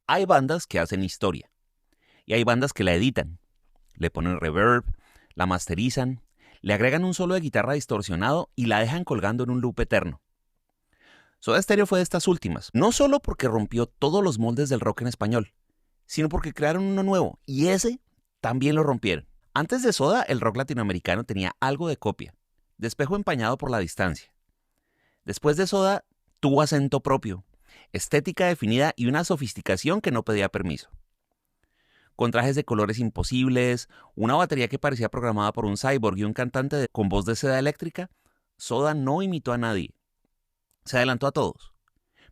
Hay bandas que hacen historia y hay bandas que la editan. Le ponen reverb, la masterizan, le agregan un solo de guitarra distorsionado y la dejan colgando en un loop eterno. Soda Stereo fue de estas últimas, no solo porque rompió todos los moldes del rock en español, sino porque crearon uno nuevo y ese también lo rompieron. Antes de Soda, el rock latinoamericano tenía algo de copia, de espejo empañado por la distancia. Después de Soda, tuvo acento propio, estética definida y una sofisticación que no pedía permiso. Con trajes de colores imposibles, una batería que parecía programada por un cyborg y un cantante con voz de seda eléctrica, Soda no imitó a nadie. Se adelantó a todos.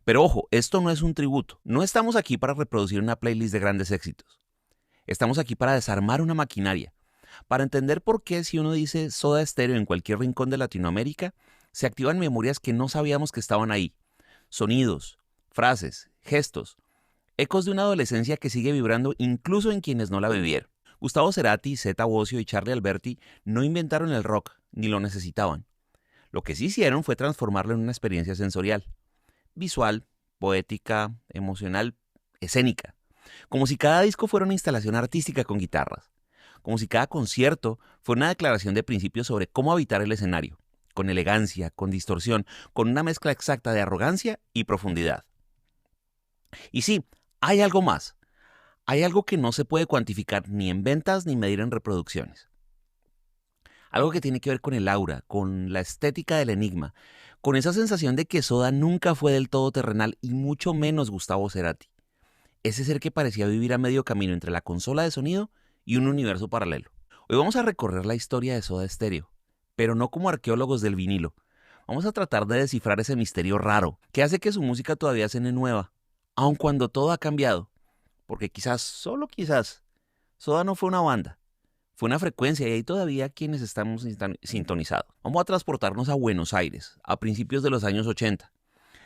Pero ojo, esto no es un tributo. No estamos aquí para reproducir una playlist de grandes éxitos. Estamos aquí para desarmar una maquinaria, para entender por qué si uno dice Soda Stereo en cualquier rincón de Latinoamérica, se activan memorias que no sabíamos que estaban ahí. Sonidos, frases, gestos, ecos de una adolescencia que sigue vibrando incluso en quienes no la vivieron. Gustavo Cerati, Zeta Bosio y Charly Alberti no inventaron el rock, ni lo necesitaban. Lo que sí hicieron fue transformarlo en una experiencia sensorial, visual, poética, emocional, escénica. Como si cada disco fuera una instalación artística con guitarras. Como si cada concierto fuera una declaración de principios sobre cómo habitar el escenario, con elegancia, con distorsión, con una mezcla exacta de arrogancia y profundidad. Y sí, hay algo más. Hay algo que no se puede cuantificar ni en ventas ni medir en reproducciones. Algo que tiene que ver con el aura, con la estética del enigma, con esa sensación de que Soda nunca fue del todo terrenal y mucho menos Gustavo Cerati. Ese ser que parecía vivir a medio camino entre la consola de sonido y un universo paralelo. Hoy vamos a recorrer la historia de Soda Stereo, pero no como arqueólogos del vinilo. Vamos a tratar de descifrar ese misterio raro que hace que su música todavía suene nueva, aun cuando todo ha cambiado. Porque quizás, solo quizás, Soda no fue una banda, fue una frecuencia y hay todavía quienes estamos sintonizados. Vamos a transportarnos a Buenos Aires, a principios de los años 80.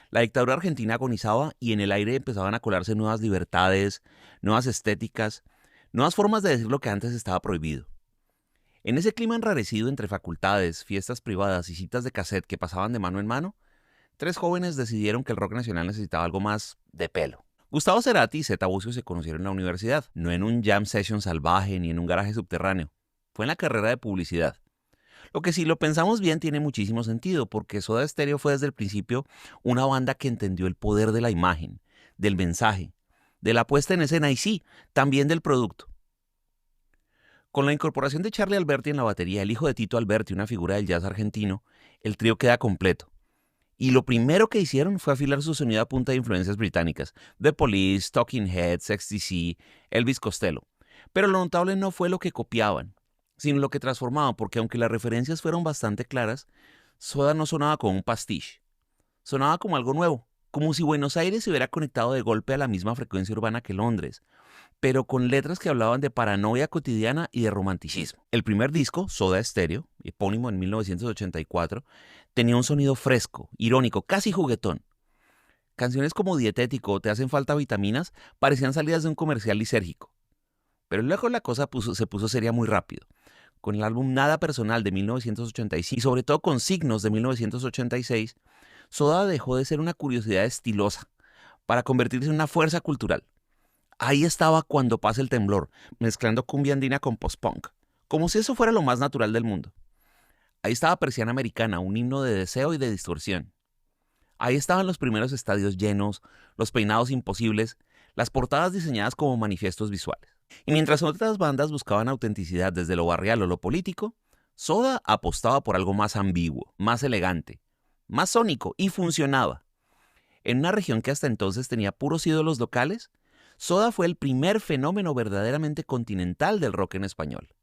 La dictadura argentina agonizaba y en el aire empezaban a colarse nuevas libertades, nuevas estéticas, nuevas formas de decir lo que antes estaba prohibido. En ese clima enrarecido entre facultades, fiestas privadas y citas de cassette que pasaban de mano en mano, tres jóvenes decidieron que el rock nacional necesitaba algo más de pelo. Gustavo Cerati y Zeta Bosio se conocieron en la universidad, no en un jam session salvaje ni en un garaje subterráneo. Fue en la carrera de publicidad. Lo que si lo pensamos bien tiene muchísimo sentido, porque Soda Stereo fue desde el principio una banda que entendió el poder de la imagen, del mensaje, de la puesta en escena y sí, también del producto. Con la incorporación de Charly Alberti en la batería, el hijo de Tito Alberti, una figura del jazz argentino, el trío queda completo. Y lo primero que hicieron fue afilar su sonido a punta de influencias británicas, The Police, Talking Heads, XTC, Elvis Costello. Pero lo notable no fue lo que copiaban, sino lo que transformaban, porque aunque las referencias fueron bastante claras, Soda no sonaba como un pastiche, sonaba como algo nuevo, como si Buenos Aires se hubiera conectado de golpe a la misma frecuencia urbana que Londres, pero con letras que hablaban de paranoia cotidiana y de romanticismo. El primer disco, Soda Stereo, epónimo en 1984, tenía un sonido fresco, irónico, casi juguetón. Canciones como Dietético o Te hacen falta vitaminas parecían salidas de un comercial lisérgico. Pero luego la cosa se puso seria muy rápido. Con el álbum Nada Personal de 1985 y sobre todo con Signos de 1986, Soda dejó de ser una curiosidad estilosa para convertirse en una fuerza cultural. Ahí estaba Cuando pasa el temblor, mezclando cumbia andina con post-punk, como si eso fuera lo más natural del mundo. Ahí estaba Persiana Americana, un himno de deseo y de distorsión. Ahí estaban los primeros estadios llenos, los peinados imposibles, las portadas diseñadas como manifiestos visuales. Y mientras otras bandas buscaban autenticidad desde lo barrial o lo político, Soda apostaba por algo más ambiguo, más elegante, más sónico y funcionaba. En una región que hasta entonces tenía puros ídolos locales, Soda fue el primer fenómeno verdaderamente continental del rock en español.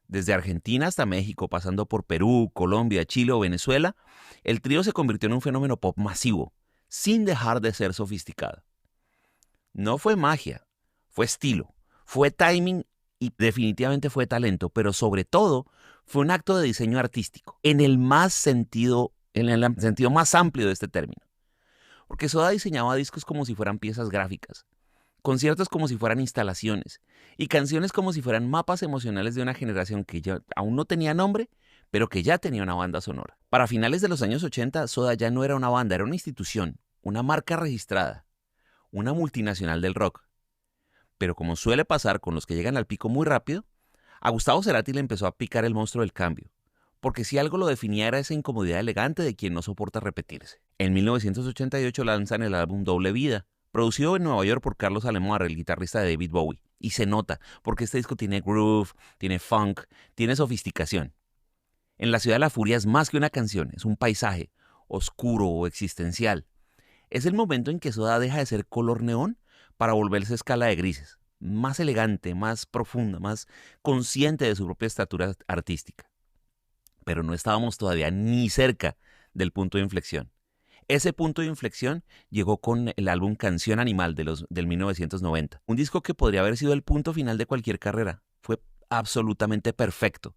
Desde Argentina hasta México, pasando por Perú, Colombia, Chile o Venezuela, el trío se convirtió en un fenómeno pop masivo, sin dejar de ser sofisticado. No fue magia, fue estilo, fue timing y definitivamente fue talento, pero sobre todo fue un acto de diseño artístico, en el sentido más amplio de este término. Porque Soda diseñaba discos como si fueran piezas gráficas, conciertos como si fueran instalaciones y canciones como si fueran mapas emocionales de una generación que ya aún no tenía nombre, pero que ya tenía una banda sonora. Para finales de los años 80, Soda ya no era una banda, era una institución, una marca registrada, una multinacional del rock. Pero como suele pasar con los que llegan al pico muy rápido, a Gustavo Cerati le empezó a picar el monstruo del cambio, porque si algo lo definía era esa incomodidad elegante de quien no soporta repetirse. En 1988 lanzan el álbum Doble Vida, producido en Nueva York por Carlos Alomar, el guitarrista de David Bowie. Y se nota, porque este disco tiene groove, tiene funk, tiene sofisticación. En La Ciudad de la Furia es más que una canción, es un paisaje, oscuro o existencial. Es el momento en que Soda deja de ser color neón para volverse escala de grises, más elegante, más profunda, más consciente de su propia estatura artística. Pero no estábamos todavía ni cerca del punto de inflexión. Ese punto de inflexión llegó con el álbum Canción Animal del 1990, un disco que podría haber sido el punto final de cualquier carrera. Fue absolutamente perfecto.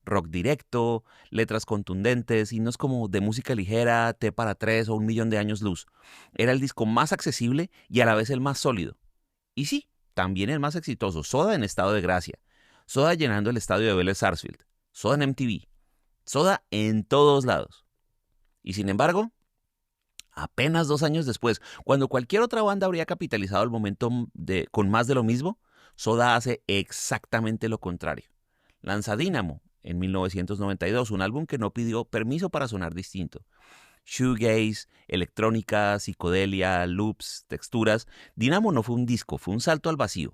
Rock directo, letras contundentes, himnos como de música ligera, T para tres o Un Millón de Años Luz. Era el disco más accesible y a la vez el más sólido. Y sí, también el más exitoso, Soda en estado de gracia, Soda llenando el estadio de Vélez Sarsfield, Soda en MTV, Soda en todos lados. Y sin embargo, apenas 2 años después, cuando cualquier otra banda habría capitalizado el momento con más de lo mismo, Soda hace exactamente lo contrario. Lanza Dynamo en 1992, un álbum que no pidió permiso para sonar distinto. Shoegaze, electrónica, psicodelia, loops, texturas. Dynamo no fue un disco, fue un salto al vacío.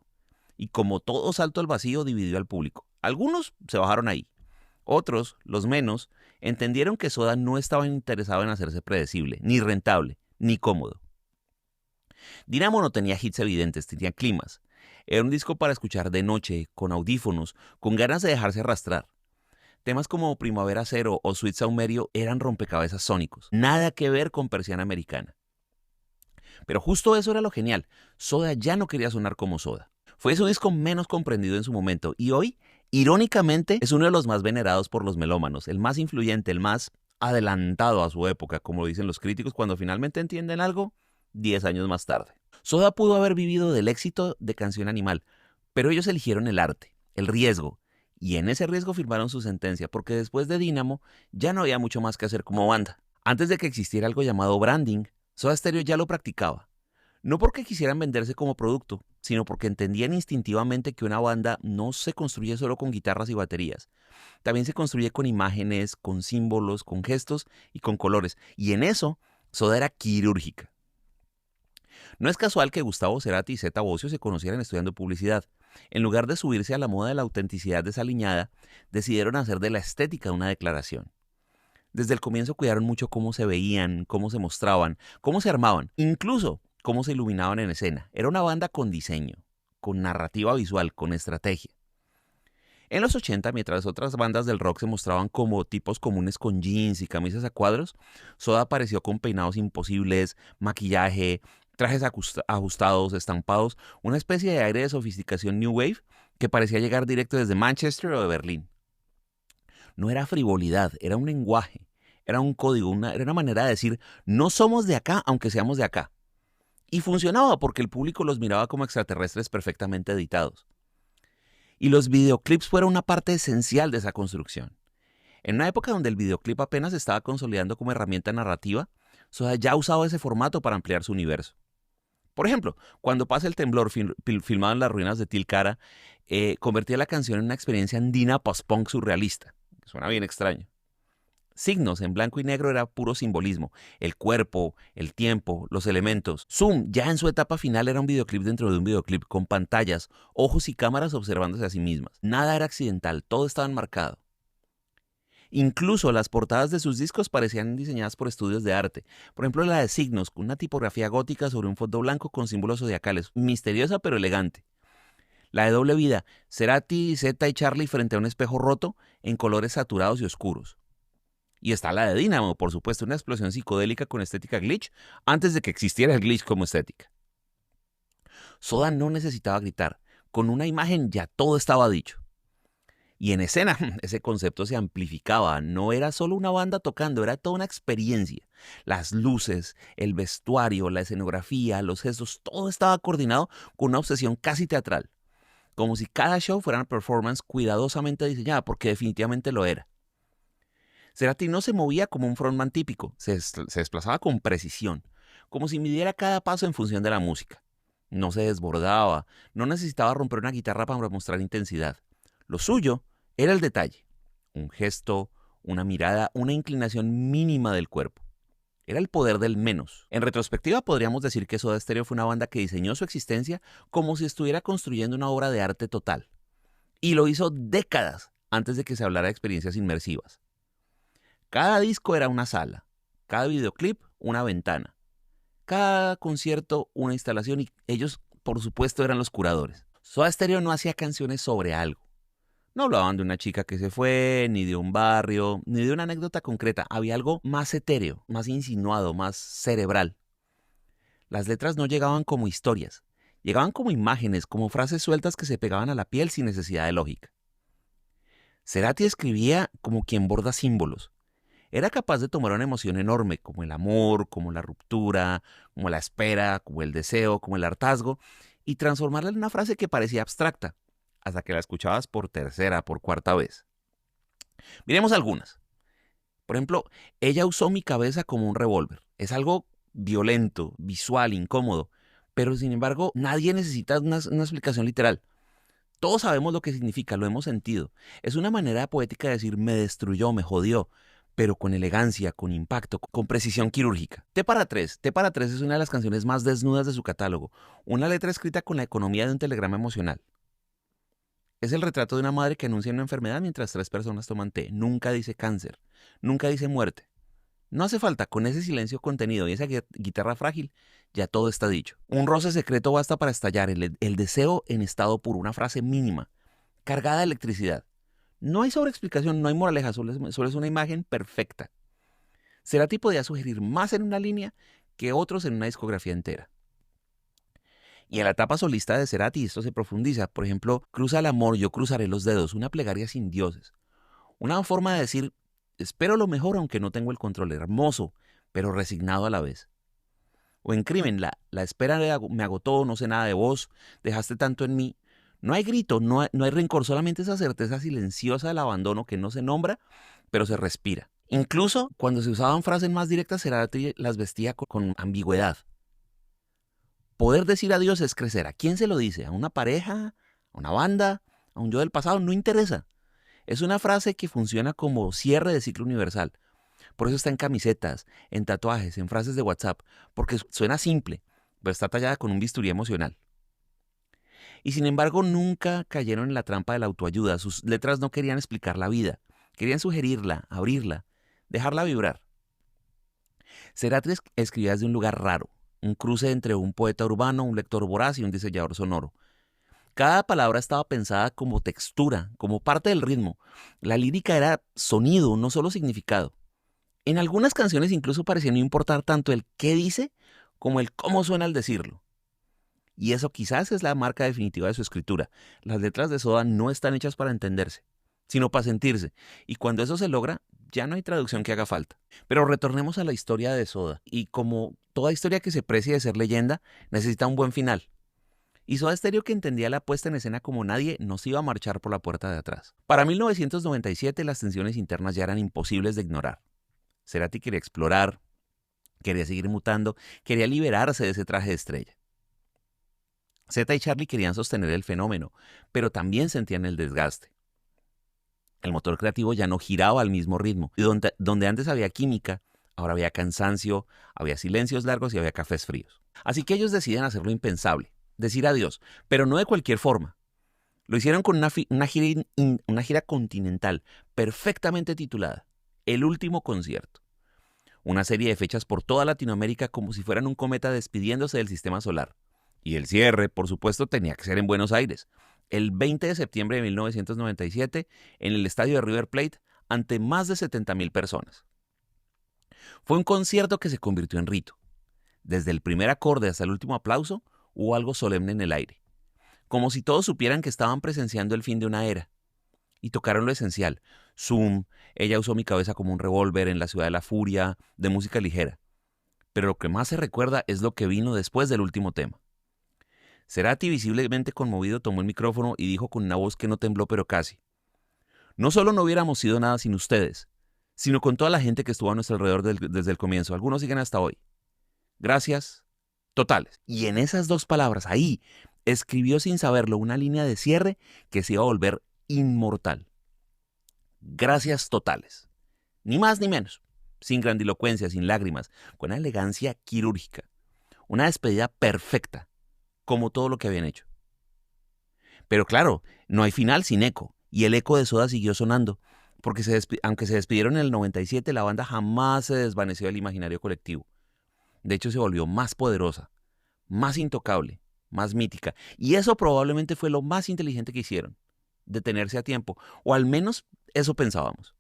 Y como todo salto al vacío, dividió al público. Algunos se bajaron ahí. Otros, los menos, entendieron que Soda no estaba interesado en hacerse predecible, ni rentable, ni cómodo. Dynamo no tenía hits evidentes, tenía climas. Era un disco para escuchar de noche, con audífonos, con ganas de dejarse arrastrar. Temas como Primavera Cero o Sweet Saumerio eran rompecabezas sónicos. Nada que ver con Persiana Americana. Pero justo eso era lo genial. Soda ya no quería sonar como Soda. Fue su disco menos comprendido en su momento y hoy, irónicamente, es uno de los más venerados por los melómanos, el más influyente, el más adelantado a su época, como dicen los críticos cuando finalmente entienden algo 10 años más tarde. Soda pudo haber vivido del éxito de Canción Animal, pero ellos eligieron el arte, el riesgo, y en ese riesgo firmaron su sentencia, porque después de Dynamo ya no había mucho más que hacer como banda. Antes de que existiera algo llamado branding, Soda Stereo ya lo practicaba. No porque quisieran venderse como producto, sino porque entendían instintivamente que una banda no se construye solo con guitarras y baterías. También se construye con imágenes, con símbolos, con gestos y con colores. Y en eso, Soda era quirúrgica. No es casual que Gustavo Cerati y Zeta Bosio se conocieran estudiando publicidad. En lugar de subirse a la moda de la autenticidad desaliñada, decidieron hacer de la estética una declaración. Desde el comienzo cuidaron mucho cómo se veían, cómo se mostraban, cómo se armaban, incluso cómo se iluminaban en escena. Era una banda con diseño, con narrativa visual, con estrategia. En los 80, mientras otras bandas del rock se mostraban como tipos comunes con jeans y camisas a cuadros, Soda apareció con peinados imposibles, maquillaje, trajes ajustados, estampados, una especie de aire de sofisticación New Wave que parecía llegar directo desde Manchester o de Berlín. No era frivolidad, era un lenguaje, era un código, era una manera de decir, no somos de acá aunque seamos de acá. Y funcionaba porque el público los miraba como extraterrestres perfectamente editados. Y los videoclips fueron una parte esencial de esa construcción. En una época donde el videoclip apenas estaba consolidando como herramienta narrativa, Soda ya usaba ese formato para ampliar su universo. Por ejemplo, cuando pasa el temblor filmado en las ruinas de Tilcara, convertía la canción en una experiencia andina post-punk surrealista. Suena bien extraño. Signos en blanco y negro era puro simbolismo. El cuerpo, el tiempo, los elementos. Zoom, ya en su etapa final, era un videoclip dentro de un videoclip con pantallas, ojos y cámaras observándose a sí mismas. Nada era accidental, todo estaba enmarcado. Incluso las portadas de sus discos parecían diseñadas por estudios de arte. Por ejemplo, la de Signos, con una tipografía gótica sobre un fondo blanco con símbolos zodiacales. Misteriosa pero elegante. La de Doble Vida, Cerati, Zeta y Charlie frente a un espejo roto en colores saturados y oscuros. Y está la de Dynamo, por supuesto, una explosión psicodélica con estética glitch antes de que existiera el glitch como estética. Soda no necesitaba gritar. Con una imagen ya todo estaba dicho. Y en escena ese concepto se amplificaba. No era solo una banda tocando, era toda una experiencia. Las luces, el vestuario, la escenografía, los gestos, todo estaba coordinado con una obsesión casi teatral. Como si cada show fuera una performance cuidadosamente diseñada, porque definitivamente lo era. Cerati no se movía como un frontman típico, se desplazaba con precisión, como si midiera cada paso en función de la música. No se desbordaba, no necesitaba romper una guitarra para mostrar intensidad. Lo suyo era el detalle, un gesto, una mirada, una inclinación mínima del cuerpo. Era el poder del menos. En retrospectiva podríamos decir que Soda Stereo fue una banda que diseñó su existencia como si estuviera construyendo una obra de arte total. Y lo hizo décadas antes de que se hablara de experiencias inmersivas. Cada disco era una sala, cada videoclip una ventana, cada concierto una instalación y ellos, por supuesto, eran los curadores. Soda Stereo no hacía canciones sobre algo. No hablaban de una chica que se fue, ni de un barrio, ni de una anécdota concreta. Había algo más etéreo, más insinuado, más cerebral. Las letras no llegaban como historias, llegaban como imágenes, como frases sueltas que se pegaban a la piel sin necesidad de lógica. Cerati escribía como quien borda símbolos. Era capaz de tomar una emoción enorme, como el amor, como la ruptura, como la espera, como el deseo, como el hartazgo, y transformarla en una frase que parecía abstracta, hasta que la escuchabas por tercera, por cuarta vez. Miremos algunas. Por ejemplo, ella usó mi cabeza como un revólver. Es algo violento, visual, incómodo, pero sin embargo nadie necesita una explicación literal. Todos sabemos lo que significa, lo hemos sentido. Es una manera poética de decir me destruyó, me jodió, pero con elegancia, con impacto, con precisión quirúrgica. T para tres. T para tres es una de las canciones más desnudas de su catálogo. Una letra escrita con la economía de un telegrama emocional. Es el retrato de una madre que anuncia una enfermedad mientras 3 personas toman té. Nunca dice cáncer, nunca dice muerte. No hace falta, con ese silencio contenido y esa guitarra frágil, ya todo está dicho. Un roce secreto basta para estallar el deseo en estado puro, una frase mínima, cargada de electricidad. No hay sobreexplicación, no hay moraleja, solo es una imagen perfecta. Cerati podía sugerir más en una línea que otros en una discografía entera. Y en la etapa solista de Cerati esto se profundiza. Por ejemplo, cruza el amor, yo cruzaré los dedos, una plegaria sin dioses. Una forma de decir, espero lo mejor aunque no tengo el control, hermoso, pero resignado a la vez. O en Crimen, la espera me agotó, no sé nada de vos, dejaste tanto en mí. No hay grito, no hay rencor, solamente esa certeza silenciosa del abandono que no se nombra, pero se respira. Incluso cuando se usaban frases más directas, Cerati las vestía con ambigüedad. Poder decir adiós es crecer. ¿A quién se lo dice? ¿A una pareja? ¿A una banda? ¿A un yo del pasado? No interesa. Es una frase que funciona como cierre de ciclo universal. Por eso está en camisetas, en tatuajes, en frases de WhatsApp, porque suena simple, pero está tallada con un bisturí emocional. Y sin embargo nunca cayeron en la trampa de la autoayuda. Sus letras no querían explicar la vida, querían sugerirla, abrirla, dejarla vibrar. Cerati escribía desde un lugar raro, un cruce entre un poeta urbano, un lector voraz y un diseñador sonoro. Cada palabra estaba pensada como textura, como parte del ritmo. La lírica era sonido, no solo significado. En algunas canciones incluso parecía no importar tanto el qué dice como el cómo suena al decirlo. Y eso quizás es la marca definitiva de su escritura. Las letras de Soda no están hechas para entenderse, sino para sentirse. Y cuando eso se logra, ya no hay traducción que haga falta. Pero retornemos a la historia de Soda. Y como toda historia que se precie de ser leyenda, necesita un buen final. Y Soda Stereo, que entendía la puesta en escena como nadie, nos iba a marchar por la puerta de atrás. Para 1997 las tensiones internas ya eran imposibles de ignorar. Cerati quería explorar, quería seguir mutando, quería liberarse de ese traje de estrella. Zeta y Charlie querían sostener el fenómeno, pero también sentían el desgaste. El motor creativo ya no giraba al mismo ritmo, y donde antes había química, ahora había cansancio, había silencios largos y había cafés fríos. Así que ellos deciden hacer lo impensable, decir adiós, pero no de cualquier forma. Lo hicieron con una gira continental perfectamente titulada El Último Concierto. Una serie de fechas por toda Latinoamérica como si fueran un cometa despidiéndose del sistema solar. Y el cierre, por supuesto, tenía que ser en Buenos Aires, el 20 de septiembre de 1997, en el estadio de River Plate, ante más de 70.000 personas. Fue un concierto que se convirtió en rito. Desde el primer acorde hasta el último aplauso, hubo algo solemne en el aire. Como si todos supieran que estaban presenciando el fin de una era. Y tocaron lo esencial. Zoom, ella usó mi cabeza como un revólver en la ciudad de la furia, de música ligera. Pero lo que más se recuerda es lo que vino después del último tema. Cerati, visiblemente conmovido, tomó el micrófono y dijo con una voz que no tembló pero casi: no solo no hubiéramos sido nada sin ustedes, sino con toda la gente que estuvo a nuestro alrededor desde el comienzo. Algunos siguen hasta hoy. Gracias, totales. Y en esas dos palabras, ahí, escribió sin saberlo una línea de cierre que se iba a volver inmortal. Gracias totales. Ni más ni menos. Sin grandilocuencia, sin lágrimas, con una elegancia quirúrgica. Una despedida perfecta, como todo lo que habían hecho. Pero claro, no hay final sin eco, y el eco de Soda siguió sonando, porque aunque se despidieron en el 97, la banda jamás se desvaneció del imaginario colectivo. De hecho, se volvió más poderosa, más intocable, más mítica, y eso probablemente fue lo más inteligente que hicieron, detenerse a tiempo, o al menos eso pensábamos.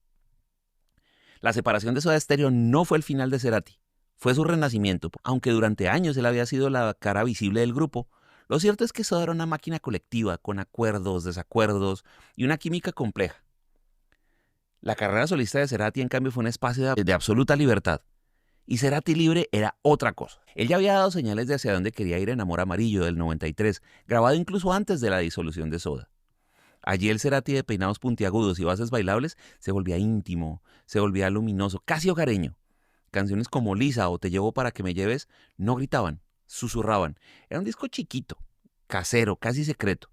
La separación de Soda Stereo no fue el final de Cerati, fue su renacimiento. Aunque durante años él había sido la cara visible del grupo, lo cierto es que Soda era una máquina colectiva, con acuerdos, desacuerdos y una química compleja. La carrera solista de Cerati, en cambio, fue un espacio de absoluta libertad. Y Cerati libre era otra cosa. Él ya había dado señales de hacia dónde quería ir en Amor Amarillo del 93, grabado incluso antes de la disolución de Soda. Allí el Cerati de peinados puntiagudos y bases bailables se volvía íntimo, se volvía luminoso, casi hogareño. Canciones como Lisa o Te llevo para que me lleves no gritaban, susurraban. Era un disco chiquito, casero, casi secreto.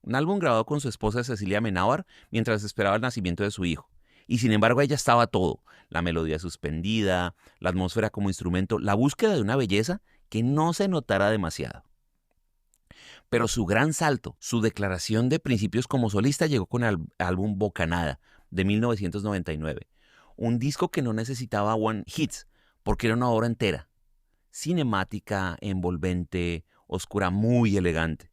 Un álbum grabado con su esposa Cecilia Menábar mientras esperaba el nacimiento de su hijo. Y sin embargo ella estaba todo. La melodía suspendida, la atmósfera como instrumento, la búsqueda de una belleza que no se notara demasiado. Pero su gran salto, su declaración de principios como solista llegó con el álbum Bocanada de 1999. Un disco que no necesitaba one hits, porque era una obra entera. Cinemática, envolvente, oscura, muy elegante.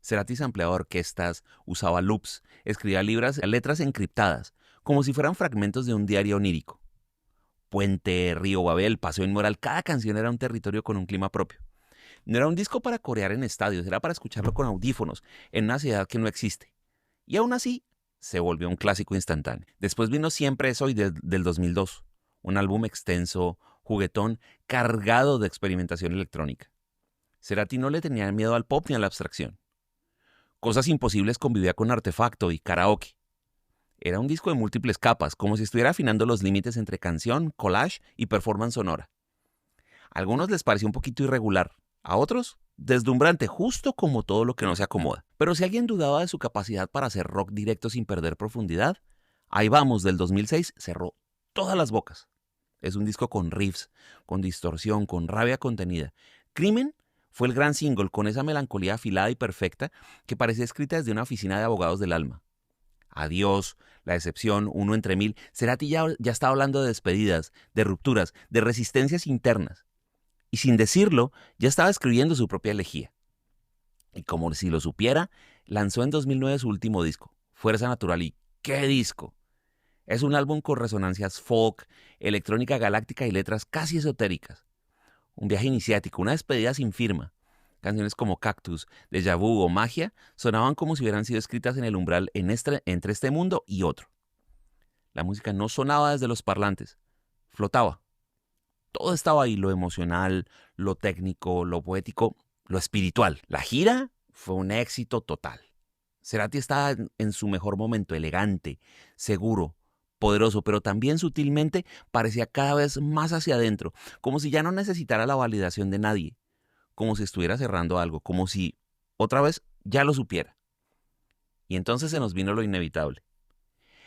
Cerati sampleaba orquestas, usaba loops, escribía letras encriptadas, como si fueran fragmentos de un diario onírico. Puente, Río Babel, Paseo Inmoral, cada canción era un territorio con un clima propio. No era un disco para corear en estadios, era para escucharlo con audífonos, en una ciudad que no existe. Y aún así, se volvió un clásico instantáneo. Después vino Siempre es hoy del 2002, un álbum extenso, juguetón, cargado de experimentación electrónica. Cerati no le tenía miedo al pop ni a la abstracción. Cosas Imposibles convivía con Artefacto y Karaoke. Era un disco de múltiples capas, como si estuviera afinando los límites entre canción, collage y performance sonora. A algunos les pareció un poquito irregular, a otros deslumbrante, justo como todo lo que no se acomoda. Pero si alguien dudaba de su capacidad para hacer rock directo sin perder profundidad, Ahí vamos, del 2006, cerró todas las bocas. Es un disco con riffs, con distorsión, con rabia contenida. Crimen fue el gran single con esa melancolía afilada y perfecta que parecía escrita desde una oficina de abogados del alma. Adiós, La Decepción, Uno entre Mil. Cerati ya estaba hablando de despedidas, de rupturas, de resistencias internas. Y sin decirlo, ya estaba escribiendo su propia elegía. Y como si lo supiera, lanzó en 2009 su último disco, Fuerza Natural. ¿Y qué disco? Es un álbum con resonancias folk, electrónica galáctica y letras casi esotéricas. Un viaje iniciático, una despedida sin firma. Canciones como Cactus, Déjà Vu o Magia sonaban como si hubieran sido escritas en el umbral entre este mundo y otro. La música no sonaba desde los parlantes, flotaba. Todo estaba ahí, lo emocional, lo técnico, lo poético, lo espiritual. La gira fue un éxito total. Cerati estaba en su mejor momento, elegante, seguro, poderoso, pero también sutilmente parecía cada vez más hacia adentro, como si ya no necesitara la validación de nadie, como si estuviera cerrando algo, como si otra vez ya lo supiera. Y entonces se nos vino lo inevitable.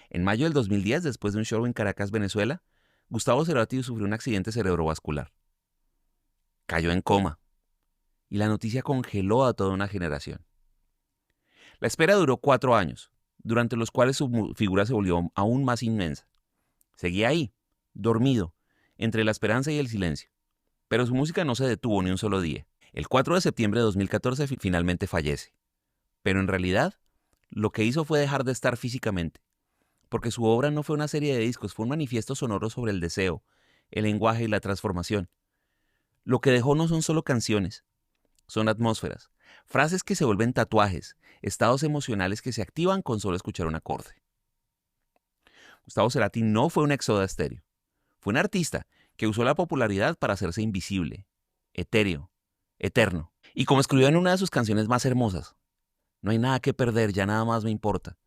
En mayo del 2010, después de un show en Caracas, Venezuela, Gustavo Cerati sufrió un accidente cerebrovascular. Cayó en coma, y la noticia congeló a toda una generación. La espera duró 4 años, durante los cuales su figura se volvió aún más inmensa. Seguía ahí, dormido, entre la esperanza y el silencio. Pero su música no se detuvo ni un solo día. El 4 de septiembre de 2014 finalmente fallece. Pero en realidad, lo que hizo fue dejar de estar físicamente. Porque su obra no fue una serie de discos, fue un manifiesto sonoro sobre el deseo, el lenguaje y la transformación. Lo que dejó no son solo canciones, son atmósferas, frases que se vuelven tatuajes, estados emocionales que se activan con solo escuchar un acorde. Gustavo Cerati no fue un Soda Stereo. Fue un artista que usó la popularidad para hacerse invisible, etéreo, eterno. Y como escribió en una de sus canciones más hermosas, no hay nada que perder, ya nada más me importa.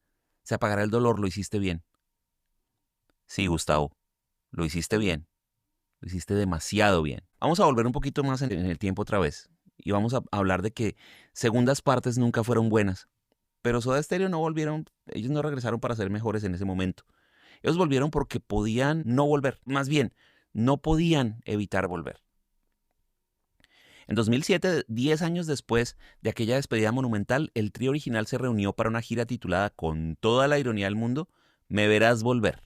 Se apagará el dolor, lo hiciste bien. Sí, Gustavo, lo hiciste bien. Lo hiciste demasiado bien. Vamos a volver un poquito más en el tiempo otra vez. Y vamos a hablar de que segundas partes nunca fueron buenas. Pero Soda Stereo no volvieron, ellos no regresaron para ser mejores en ese momento. Ellos volvieron porque podían no volver. Más bien, no podían evitar volver. En 2007, 10 años después de aquella despedida monumental, el trío original se reunió para una gira titulada, con toda la ironía del mundo, Me verás volver.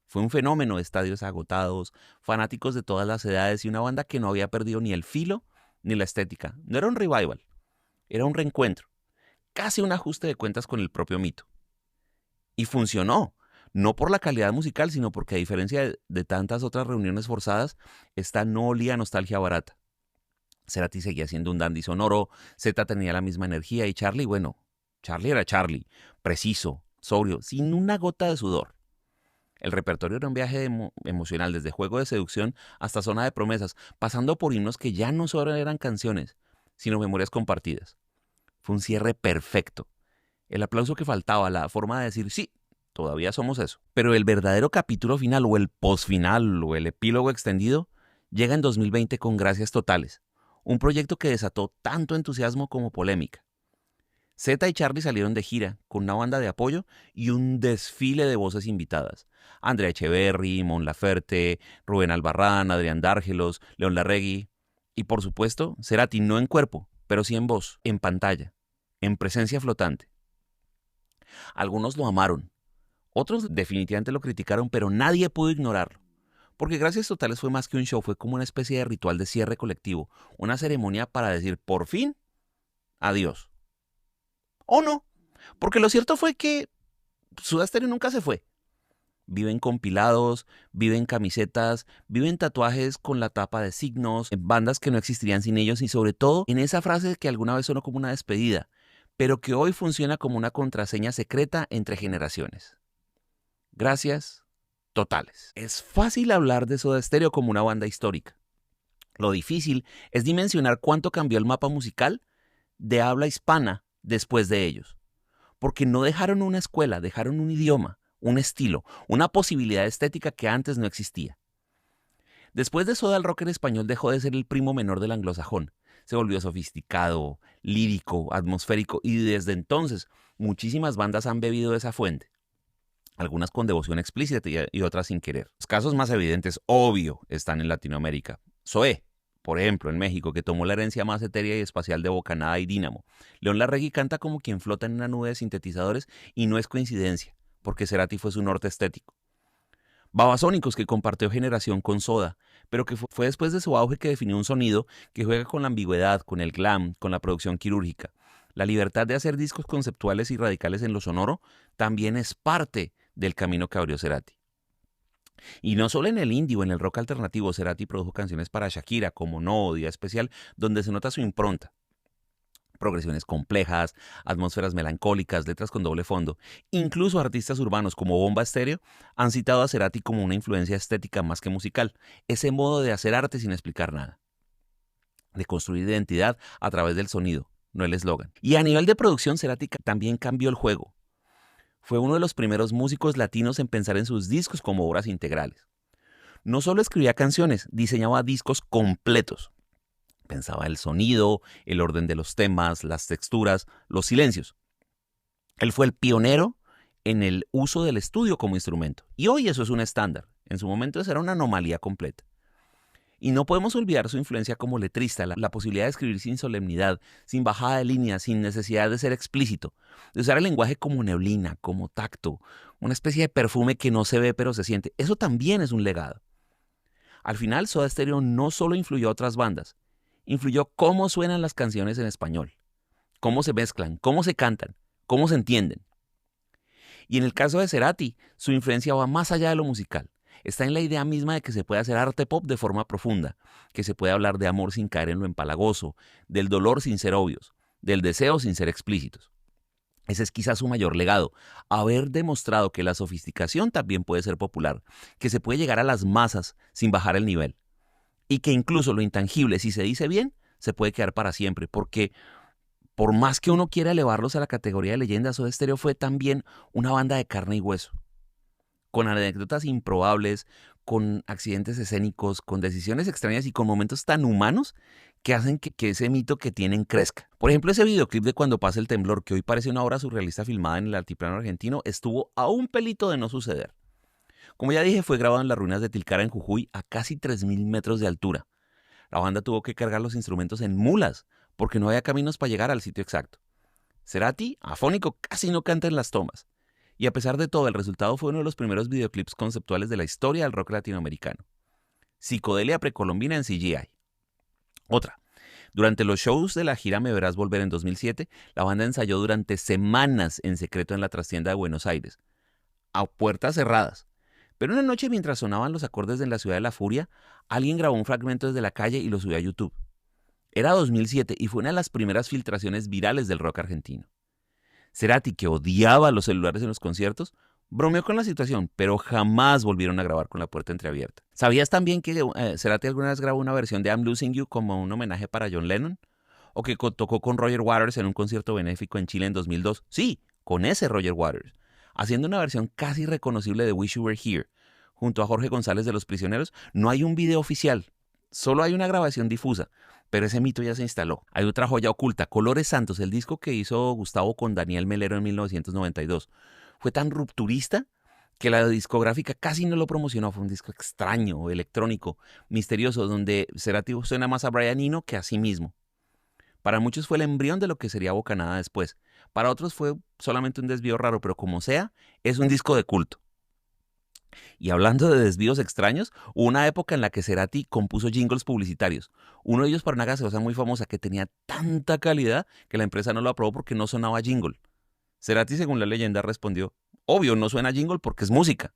Fue un fenómeno, estadios agotados, fanáticos de todas las edades y una banda que no había perdido ni el filo ni la estética. No era un revival, era un reencuentro, casi un ajuste de cuentas con el propio mito. Y funcionó, no por la calidad musical, sino porque a diferencia de tantas otras reuniones forzadas, esta no olía a nostalgia barata. Cerati seguía siendo un dandy sonoro, Zeta tenía la misma energía y Charlie, bueno, Charlie era Charlie, preciso, sobrio, sin una gota de sudor. El repertorio era un viaje emocional, desde Juego de Seducción hasta Zona de Promesas, pasando por himnos que ya no solo eran canciones, sino memorias compartidas. Fue un cierre perfecto. El aplauso que faltaba, la forma de decir, sí, todavía somos eso. Pero el verdadero capítulo final, o el postfinal, o el epílogo extendido, llega en 2020 con Gracias Totales, un proyecto que desató tanto entusiasmo como polémica. Zeta y Charlie salieron de gira con una banda de apoyo y un desfile de voces invitadas. Andrea Echeverry, Mon Laferte, Rubén Albarrán, Adrián Dárgelos, León Larregui y, por supuesto, Cerati, no en cuerpo, pero sí en voz, en pantalla, en presencia flotante. Algunos lo amaron, otros definitivamente lo criticaron, pero nadie pudo ignorarlo. Porque Gracias Totales fue más que un show, fue como una especie de ritual de cierre colectivo, una ceremonia para decir, por fin, adiós. ¿O no? Porque lo cierto fue que Soda Stereo nunca se fue. Viven compilados, viven camisetas, viven tatuajes con la tapa de signos, en bandas que no existirían sin ellos y sobre todo en esa frase que alguna vez sonó como una despedida, pero que hoy funciona como una contraseña secreta entre generaciones. Gracias totales. Es fácil hablar de Soda Stereo como una banda histórica. Lo difícil es dimensionar cuánto cambió el mapa musical de habla hispana después de ellos. Porque no dejaron una escuela, dejaron un idioma, un estilo, una posibilidad estética que antes no existía. Después de Soda, el rock en español dejó de ser el primo menor del anglosajón. Se volvió sofisticado, lírico, atmosférico y desde entonces muchísimas bandas han bebido de esa fuente. Algunas con devoción explícita y otras sin querer. Los casos más evidentes, obvio, están en Latinoamérica. Zoé, por ejemplo, en México, que tomó la herencia más etérea y espacial de Bocanada y Dínamo. León Larregui canta como quien flota en una nube de sintetizadores y no es coincidencia, porque Cerati fue su norte estético. Babasónicos, que compartió generación con Soda, pero que fue después de su auge que definió un sonido que juega con la ambigüedad, con el glam, con la producción quirúrgica. La libertad de hacer discos conceptuales y radicales en lo sonoro también es parte del camino que abrió Cerati. Y no solo en el indie o en el rock alternativo, Cerati produjo canciones para Shakira, como No, Día Especial, donde se nota su impronta. Progresiones complejas, atmósferas melancólicas, letras con doble fondo. Incluso artistas urbanos como Bomba Estéreo han citado a Cerati como una influencia estética más que musical, ese modo de hacer arte sin explicar nada, de construir identidad a través del sonido, no el eslogan. Y a nivel de producción, Cerati también cambió el juego. Fue uno de los primeros músicos latinos en pensar en sus discos como obras integrales. No solo escribía canciones, diseñaba discos completos. Pensaba el sonido, el orden de los temas, las texturas, los silencios. Él fue el pionero en el uso del estudio como instrumento. Y hoy eso es un estándar. En su momento eso era una anomalía completa. Y no podemos olvidar su influencia como letrista, la posibilidad de escribir sin solemnidad, sin bajada de línea, sin necesidad de ser explícito, de usar el lenguaje como neblina, como tacto, una especie de perfume que no se ve pero se siente. Eso también es un legado. Al final, Soda Stereo no solo influyó a otras bandas, influyó cómo suenan las canciones en español, cómo se mezclan, cómo se cantan, cómo se entienden. Y en el caso de Cerati, su influencia va más allá de lo musical. Está en la idea misma de que se puede hacer arte pop de forma profunda, que se puede hablar de amor sin caer en lo empalagoso, del dolor sin ser obvios, del deseo sin ser explícitos. Ese es quizás su mayor legado, haber demostrado que la sofisticación también puede ser popular, que se puede llegar a las masas sin bajar el nivel, y que incluso lo intangible, si se dice bien, se puede quedar para siempre, porque por más que uno quiera elevarlos a la categoría de leyenda, Soda Stereo fue también una banda de carne y hueso, con anécdotas improbables, con accidentes escénicos, con decisiones extrañas y con momentos tan humanos que hacen que ese mito que tienen crezca. Por ejemplo, ese videoclip de Cuando pasa el temblor, que hoy parece una obra surrealista filmada en el altiplano argentino, estuvo a un pelito de no suceder. Como ya dije, fue grabado en las ruinas de Tilcara en Jujuy a casi 3.000 metros de altura. La banda tuvo que cargar los instrumentos en mulas porque no había caminos para llegar al sitio exacto. Cerati, afónico, casi no canta en las tomas. Y a pesar de todo, el resultado fue uno de los primeros videoclips conceptuales de la historia del rock latinoamericano. Psicodelia precolombina en CGI. Otra. Durante los shows de la gira Me Verás Volver en 2007, la banda ensayó durante semanas en secreto en la trastienda de Buenos Aires, a puertas cerradas. Pero una noche mientras sonaban los acordes de En la Ciudad de la Furia, alguien grabó un fragmento desde la calle y lo subió a YouTube. Era 2007 y fue una de las primeras filtraciones virales del rock argentino. Cerati, que odiaba los celulares en los conciertos, bromeó con la situación, pero jamás volvieron a grabar con la puerta entreabierta. ¿Sabías también que Cerati alguna vez grabó una versión de I'm Losing You como un homenaje para John Lennon? ¿O que tocó con Roger Waters en un concierto benéfico en Chile en 2002? Sí, con ese Roger Waters, haciendo una versión casi reconocible de Wish You Were Here. Junto a Jorge González de Los Prisioneros, no hay un video oficial, solo hay una grabación difusa, pero ese mito ya se instaló. Hay otra joya oculta, Colores Santos, el disco que hizo Gustavo con Daniel Melero en 1992. Fue tan rupturista que la discográfica casi no lo promocionó. Fue un disco extraño, electrónico, misterioso, donde Cerati suena más a Brian Eno que a sí mismo. Para muchos fue el embrión de lo que sería Bocanada después. Para otros fue solamente un desvío raro, pero como sea, es un disco de culto. Y hablando de desvíos extraños, hubo una época en la que Cerati compuso jingles publicitarios. Uno de ellos para una gaseosa muy famosa que tenía tanta calidad que la empresa no lo aprobó porque no sonaba jingle. Cerati, según la leyenda, respondió: obvio, no suena jingle porque es música.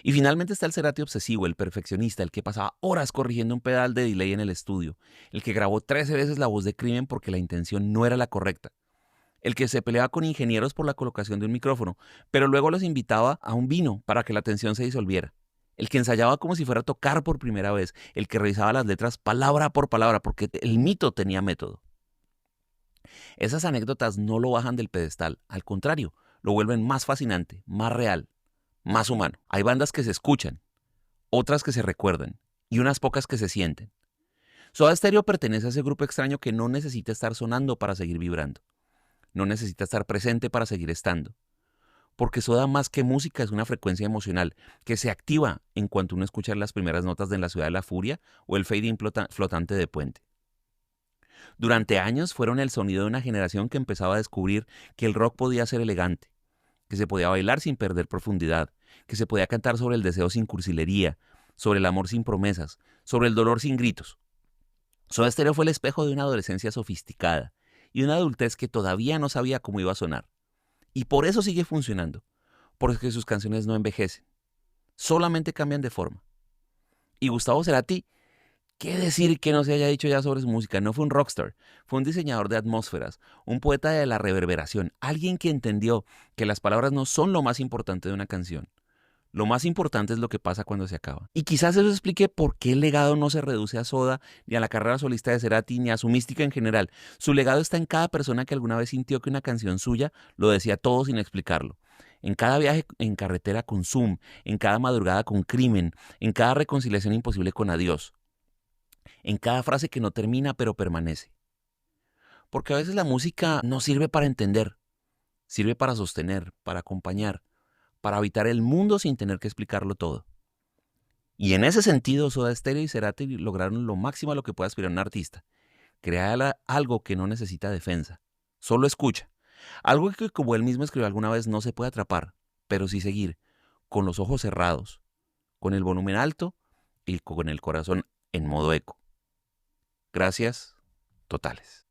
Y finalmente está el Cerati obsesivo, el perfeccionista, el que pasaba horas corrigiendo un pedal de delay en el estudio, el que grabó 13 veces la voz de Crimen porque la intención no era la correcta, el que se peleaba con ingenieros por la colocación de un micrófono, pero luego los invitaba a un vino para que la tensión se disolviera, el que ensayaba como si fuera a tocar por primera vez, el que revisaba las letras palabra por palabra porque el mito tenía método. Esas anécdotas no lo bajan del pedestal, al contrario, lo vuelven más fascinante, más real, más humano. Hay bandas que se escuchan, otras que se recuerdan y unas pocas que se sienten. Soda Stereo pertenece a ese grupo extraño que no necesita estar sonando para seguir vibrando. No necesita estar presente para seguir estando. Porque Soda, más que música, es una frecuencia emocional que se activa en cuanto uno escucha las primeras notas de En la Ciudad de la Furia o el fade-in flotante de Puente. Durante años fueron el sonido de una generación que empezaba a descubrir que el rock podía ser elegante, que se podía bailar sin perder profundidad, que se podía cantar sobre el deseo sin cursilería, sobre el amor sin promesas, sobre el dolor sin gritos. Soda Stereo fue el espejo de una adolescencia sofisticada y una adultez que todavía no sabía cómo iba a sonar. Y por eso sigue funcionando, porque sus canciones no envejecen, solamente cambian de forma. Y Gustavo Cerati, ¿qué decir que no se haya dicho ya sobre su música? No fue un rockstar, fue un diseñador de atmósferas, un poeta de la reverberación, alguien que entendió que las palabras no son lo más importante de una canción. Lo más importante es lo que pasa cuando se acaba. Y quizás eso explique por qué el legado no se reduce a Soda, ni a la carrera solista de Cerati, ni a su mística en general. Su legado está en cada persona que alguna vez sintió que una canción suya lo decía todo sin explicarlo. En cada viaje en carretera con Zoom, en cada madrugada con Crimen, en cada reconciliación imposible con Adiós, en cada frase que no termina pero permanece. Porque a veces la música no sirve para entender, sirve para sostener, para acompañar, para habitar el mundo sin tener que explicarlo todo. Y en ese sentido, Soda Stereo y Cerati lograron lo máximo a lo que puede aspirar un artista: crear algo que no necesita defensa, solo escucha. Algo que, como él mismo escribió alguna vez, no se puede atrapar, pero sí seguir, con los ojos cerrados, con el volumen alto y con el corazón en modo eco. Gracias totales.